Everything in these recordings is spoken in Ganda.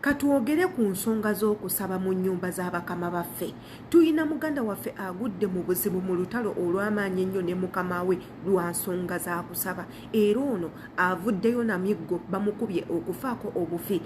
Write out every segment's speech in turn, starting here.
Katuogere ku nsonga z'okusaba mu nnyumba z'abakama baffe. Tuyina muganda waffe agudde mu buzibu mu lutalo olw'amaanyi ennyo ne mukama we lwa nsonga za kusaba. Era ono avuddeyo na miggo bamukubye okufaako obufi.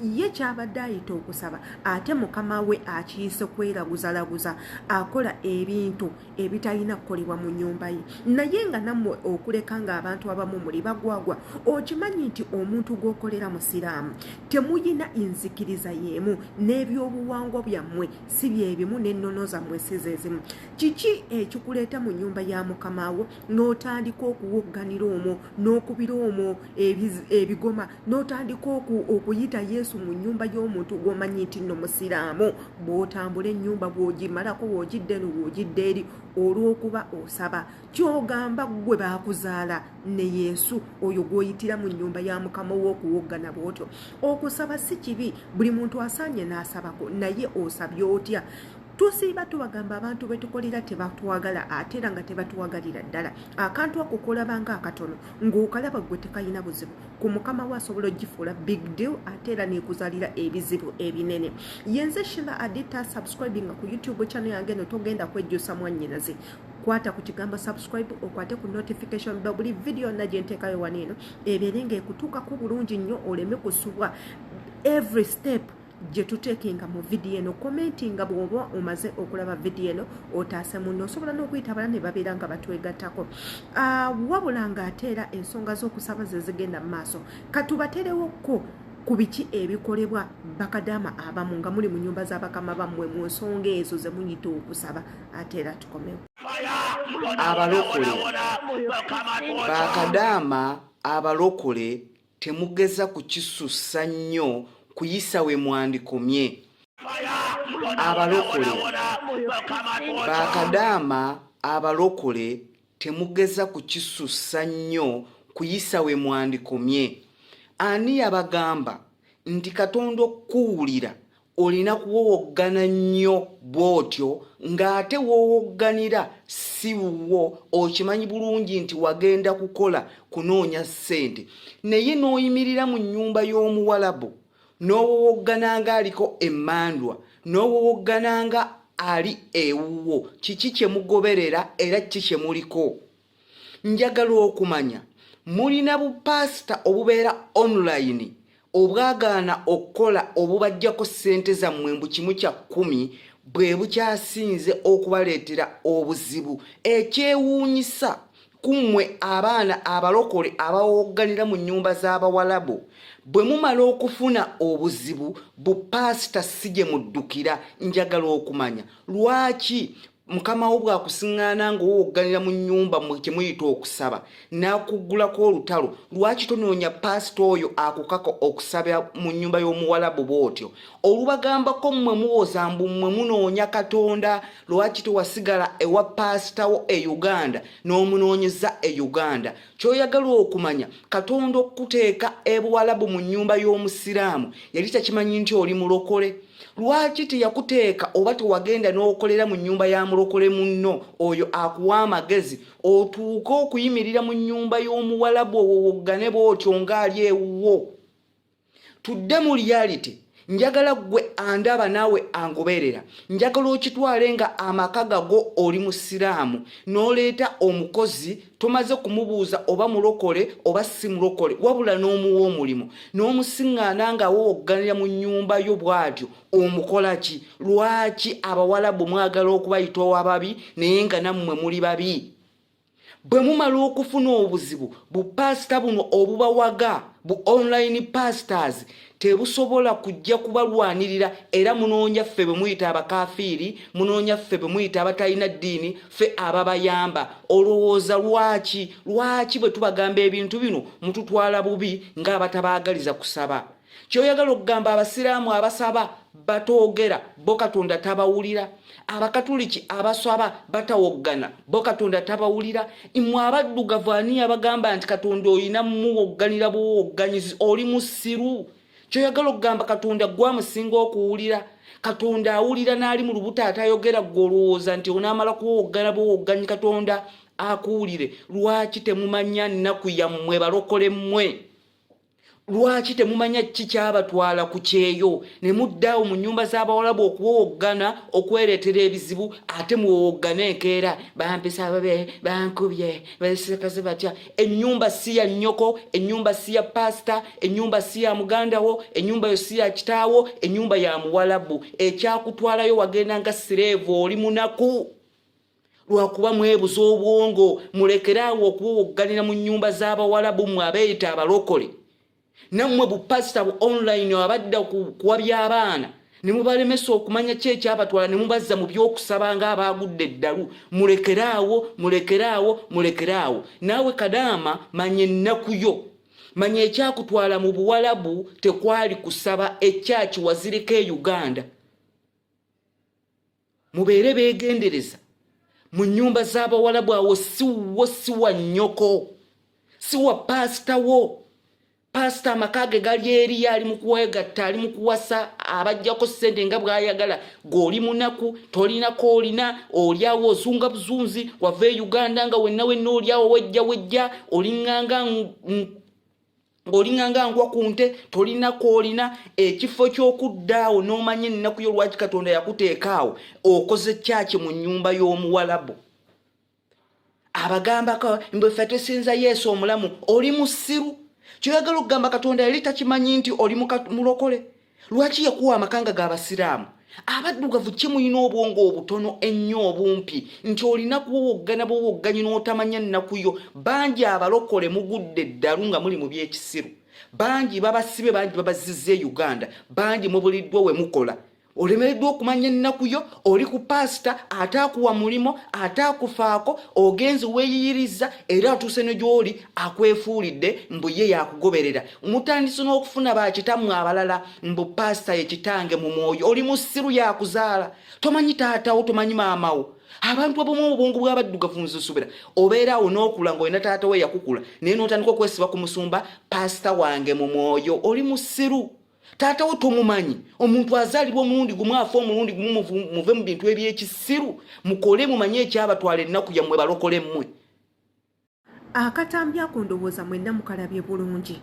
Ye kyabadde ayita okusaba ate mukama we akiyise kweraguzalaguza akola ebintu ebitalina kukolebwa mu nnyumba ye. Naye nga nammwe okuleka ng'abantu abamu muli bagwagwa, okimanyi nti omuntu gw'okolera musiraamu temuyina nzikiriza yemu n'ebyobuwangwa byammwe si byebimu n'ennono zammwe si zezimu. Kiki ekikuleeta mu nnyumba ya mukama wo n'otandika okuwogganira omwo n'okubira omwo ebigoma n'otandika okuyita Yesu mu nnyumba y'omuntu gw'omanyi nti nno musiraamu? Bw'otambula ennyumba bw'ogimalako bw'ogidde eno bw'ogidde eri olw'okuba osaba. Ky'ogamba gwe baakuzaala ne Yesu oyo gw'oyitira mu nnyumba ya mukama wo okuwoggana bw'otyo. Okusaba si kibi, buli muntu asaanye n'asabako, naye osabye otya? Tusiiba tubagamba abantu betukolera tebatwagala ate era nga tebatuwagalira ddala. Akantu ako kolabanga akatono ng'okalaba gwe tekayina buzibu, ku mukama we asobola ogifuula big deal ate era nekuzaalira ebizibu ebinene. Yenze Sheila Adita, subscribing ku YouTube channel yange no togenda kwejjusa mwannyinaze. Kwata ku kigambo subscribe okwate ku notification bell buli video na gyentekayo waneeno ebeere ng'ekutuukako bulungi nnyo oleme kusubwa every step gye tuteekinga mu vidiyo eno. Commentinga bw'oba omaze okulaba vidiyo eno otaase munno, osobola n'okuyita abala ne babeera nga batwegattako. Wabula ng'ate era ensonga z'okusaba ze zigenda mu maaso. Katubaterewokko ku biki ebikolebwa bakadama abamu nga muli mu nnyumba z'abakama bammwe mu nsonga ezo ze muyita okusaba. Ate era tukomewo. Abalokole bakadama abalokole temugeza kukisussa nnyo kuyisa we mwandikomye. Abalokole bakadama abalokole temugeza kukisussa nnyo kuyisa we mwandikomye. Ani yabagamba nti Katonda okuwulira olina kuwowoggana nnyo bw'otyo ng'ate wowogganira si wuwo okimanyi bulungi nti wagenda kukola kunoonya ssente naye n'oyimirira mu nnyumba y'omuwalabu n'owowoggananga aliko emmandwa n'owowoggananga ali ewuwo? Kiki kye mugoberera era kiki kye muliko? Njagala okumanya mulina bupasita obubeera online obwagaana okukola obubajjako ssente zammwe mbu kimu kya 10 bwe bukyasinze okubaleetera obuzibu. Ekyewuunyisa kummwe abaana abalokole abawogganira mu nnyumba z'abawalabu, bwe mumala okufuna obuzibu bupasita si gye muddukira. Njagala okumanya lwaki mukama wo bw'akusiŋŋaana ng'owogganira mu nnyumba kye muyita okusaba n'akuggulako olutalo, lwaki tonoonya pasita oyo akukako okusaba mu nnyumba y'omuwalabu bw'otyo? Olubagambako mmwe muwoza mbu mmwe munoonya Katonda, lwaki tewasigala ewa pasita wo e Uganda n'omunoonyeza e Uganda? Ky'oyagala okumanya Katonda okuteeka ebuwalabu mu nnyumba y'omusiraamu yali takimanyi nti oli mulokole? Lwaki teyakuteeka oba tewagenda n'okolera mu nnyumba ya mulokole munno oyo akuwa amagezi otuuke okuyimirira mu nnyumba y'omuwalabu owowoggane bw'otyo ng'ali ewuwo? Tudde mu reality. Njagala gwe andaba naawe angoberera, njagala okitwale nga amaka gago oli musiraamu n'oleeta omukozi tomaze kumubuuza oba mulokole oba si mulokole, wabula n'omuwa omulimu n'omusiŋŋaana nga wowogganira mu nnyumba yo bw'atyo, omukola ki? Lwaki abawalabu mwagala okubayita ababi naye nga nammwe muli babi? Bwe mumala okufuna obuzibu bupasita buno obubawaga bu online pastors tebusobola kujja kubalwanirira, era munoonya ffe bwe muyita abakafiiri, munoonya ffe bwe muyita abatalina ddiini, ffe ababayamba. Olowooza lwaki bwe tubagamba ebintu bino mututwala bubi ng'abatabaagaliza kusaba? Ky'oyagala okugamba abasiraamu abasaba batoogera bo Katonda tabawulira, abakatuliki abasaba batawoggana bo Katonda tabawulira, mmwe abaddugavu ani abagamba nti Katonda olina muwogganira buwogganyizi? Oli musiru. Ky'oyagala okugamba Katonda gwamusinga okuwulira. Katonda awulira n'ali mu lubuto atayogera, gwe olowooza nti onaamala kuwoggana buwogganyi Katonda akuwulire? Lwaki temumanya nnaku yammwe balokole mmwe? lwaki temumanya kikyabatwala ku kyeyo ne muddaawo mu nnyumba z'abawalabu okuwowoggana okwereetera ebizibu ate muwowoggana enkeera bampisa babe bankubye basekaze batya. Ennyumba si ya nnyoko, ennyumba si ya pasita, ennyumba si ya mugandawo, ennyumba yo si ya kitaawo, ennyumba ya muwalabu. Ekyakutwalayo wagenda nga sireevu oli munaku lwakuba mwebuza obwongo. Mulekeraawo okuwowogganira mu nnyumba z'abawalabu mwe abeeyita abalokole. Nammwe bupasita bu online abadda kuwabya abaana ne mubalemesa okumanya ki ekyabatwala ne mubazza mu by'okusaba ng'abaagudde eddalu. Mulekeraawo. Naawe Kadama manya ennaku yo. Manya ekyakutwala mu buwalabu tekwali kusaba, ekyaki wazirika e Uganda. Mubeere beegendereza. Mu nnyumba z'abawalabu awo si wa nnyoko, si wa pasita wo. Pasita amakage gali eri ali mu kuwegatta, ali mu kuwasa abajjako ssente nga bw'ayagala. G'oli munaku, tolinako olina, olyawo ozunga buzunzi, wava e Uganda nga wenna olyawo wejja, ng'olinganga ngwa ku nte, tolinako olina. Ekifo ky'okuddaawo n'omanya ennaku yo lwaki Katonda yakuteekaawo, okoze kyaki mu nnyumba y'omuwalabu. Abagambako mbe ffe tusinza Yesu omulamu, oli musiru. Kyoyagala okugamba Katonda yali takimanyi nti oli mulokole? Lwaki yakuwa amakanga g'abasiraamu? Abaddugavu kimulina obwongo obutono ennyo obumpi nti olina kuwowoggana bwowogganyi n'otamanya nnaku yo. Bangi abalokole mugudde eddalu nga muli mu byekisiru. Bangi babasibe, bangi babazizza e Uganda, bangi mubuliddwa we mukola. Olemereddwa okumanya ennaku yo, oli ku pasita ataakuwa mulimo, ataakufaako, ogenzi weeyiyiriza era atuuse ne gy'oli akwefuulidde mbu ye yakugoberera. Mutandise n'okufuna bakitammwe abalala mbu pasita ye kitange mu mwoyo. Oli musiru yakuzaala, tomanyi taatawo, tomanyi maamawo. Abantu abamu obwongo bw'abaddugavu nzisubira. Obeeraawo n'okula ng'olina taata we yakukula naye n'otandika okwesiba ku musumba, pasita wange mu mwoyo. Oli musiru. Taata wo tomumanyi. Omuntu azaalibwa omulundi gumu afa omulundi gumu, muve mu bintu eby'ekisiru. Mukole mumanye ekyabatwala ennaku yammwe balokole mmwe. Akatambi ako ndowooza mwenna mukalabye bulungi.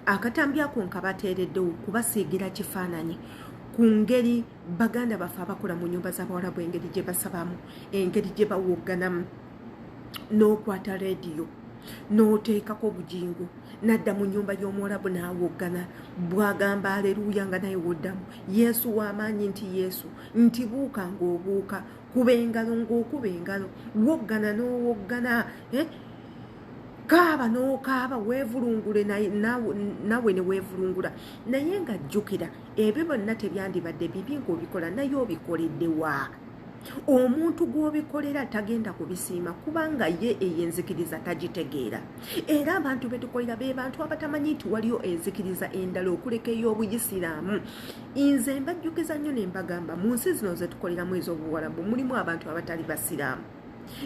Akatambi ako nkabateereddewo kubasiigira kifaananyi ku ngeri baganda baffe abakola mu nnyumba z'abawalabu, engeri gye basabamu, engeri gye bawogganamu, n'okwata leediyo n'oteekako bujingo, nadda mu nnyumba y'omuwalabu n'awoggana, bw'agamba aleluuya nga naye woddamu, Yesu w'amaanyi nti Yesu, nti buuka ng'obuuka, kuba engalo ng'okuba engalo, woggana n'owoggana, kaaba n'okaaba, weevulungule nawe ne weevulungula. Naye nga jjukira ebyo byonna tebyandibadde bibi ng'obikola, naye obikoledde wa? Omuntu gw'obikolera tagenda kubisiima kubanga ye ey'enzikiriza tagitegeera. Era abantu betukolera be bantu abatamanyi nti waliyo enzikiriza endala okuleka ey'obuyisiraamu. Nze mbajjukiza nnyo ne mbagamba mu nsi zino ze tukoleramu ez'obuwalabu mulimu abantu abatali basiraamu.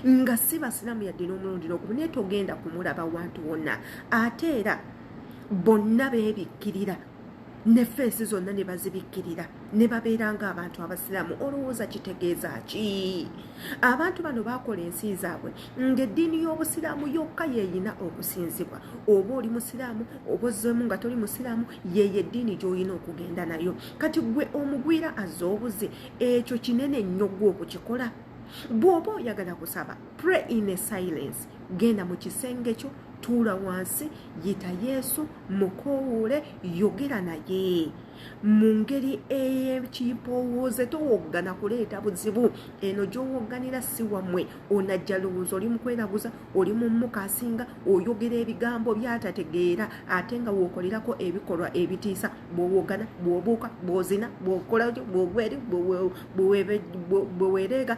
Nga si basiraamu yadde n'omulundi n'ogumu, naye togenda kumulaba wantu wonna. Ate era bonna beebikkirira ne feesi zonna ne bazibikkirira ne babeera ng'abantu abasiraamu. Olowooza kitegeeza ki? Abantu bano baakola ensi zaabwe ng'eddiini y'obusiraamu yokka yeeyina okusinzibwa. Oba oli musiraamu oba ozzeemu nga toli musiraamu, yeeyo eddiini gy'olina okugenda nayo. Kati gwe omugwira azze obuze, ekyo kinene nnyo gwe okukikola. Bw'oba oyagala kusaba, pray in a silence. Genda mu kisenge kyo, tuula wansi, yita Yesu, mukoowole, yogera naye mu ngeri ey'ekimpowooze. Towoggana kuleeta buzibu. Eno gy'owogganira si wammwe. Onajja lowooza oli mu kweraguza, oli mu mukasinga, oyogera ebigambo by'atategeera ate nga wookolerako ebikolwa ebitiisa. Bw'owoggana, bw'obuuka, bw'ozina, bw'okola bw'ogweri, bw'wereega,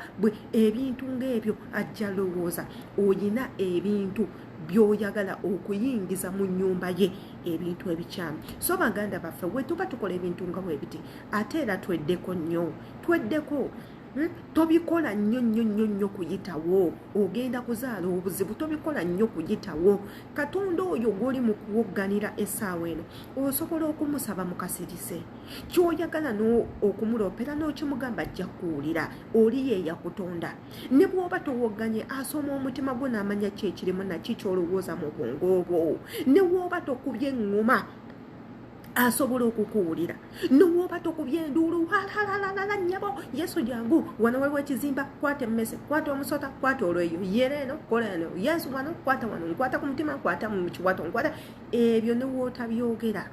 ebintu ng'ebyo ajja lowooza oyina ebintu by'oyagala okuyingiza mu nnyumba ye, ebintu ebikyamu. So baganda baffe we tuba tukola ebintu nga bwe biti, ate era tweddeko nnyo, tweddeko. Tobikola nnyo kuyitawo, ogenda kuzaala obuzibu. Tobikola nnyo kuyitawo. Katonda oyo gw'oli mu kuwogganira essaawa eno osobola okumusaba mukasirise ky'oyagala okumuloopera n'okimugamba ajja kuwulira. Oli ye yakutonda. Ne bw'oba towogganye, asoma omutima gwo n'amanya ki ekirimu naki ky'olowooza mu bwongo bwo. Ne bw'oba tokubye eŋŋoma asobola okukuwulira nowooba tokubya enduulu halalalala nnyabo yesu jangu wano waliwo ekizimba kwata emmese kwata omusota kwata olweyo yera eno kola eno yesu wano kwata wano nkwata ku mutima kwata mu kiwato nkwata ebyo newootabyogera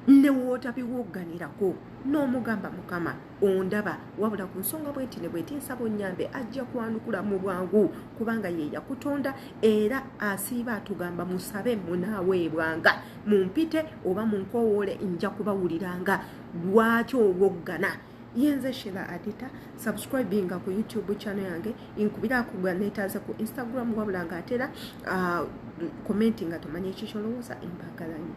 newootabiwogganirako n'omugamba mukama ondaba wabula ku nsonga bweti ne bweti nsaba onnyambe ajja kwanukula mu bwangu kubanga ye yakutonda era asiiba atugamba musabe munaaweebwanga mumpite oba munkowoole nja kubawuliranga lwaki owoggana yenze Sheila Adita subscribinga ku YouTube channel yange inkubira kugwa netaze ku Instagram wabula nga atera commenting atomanye ekisholooza impagalanyi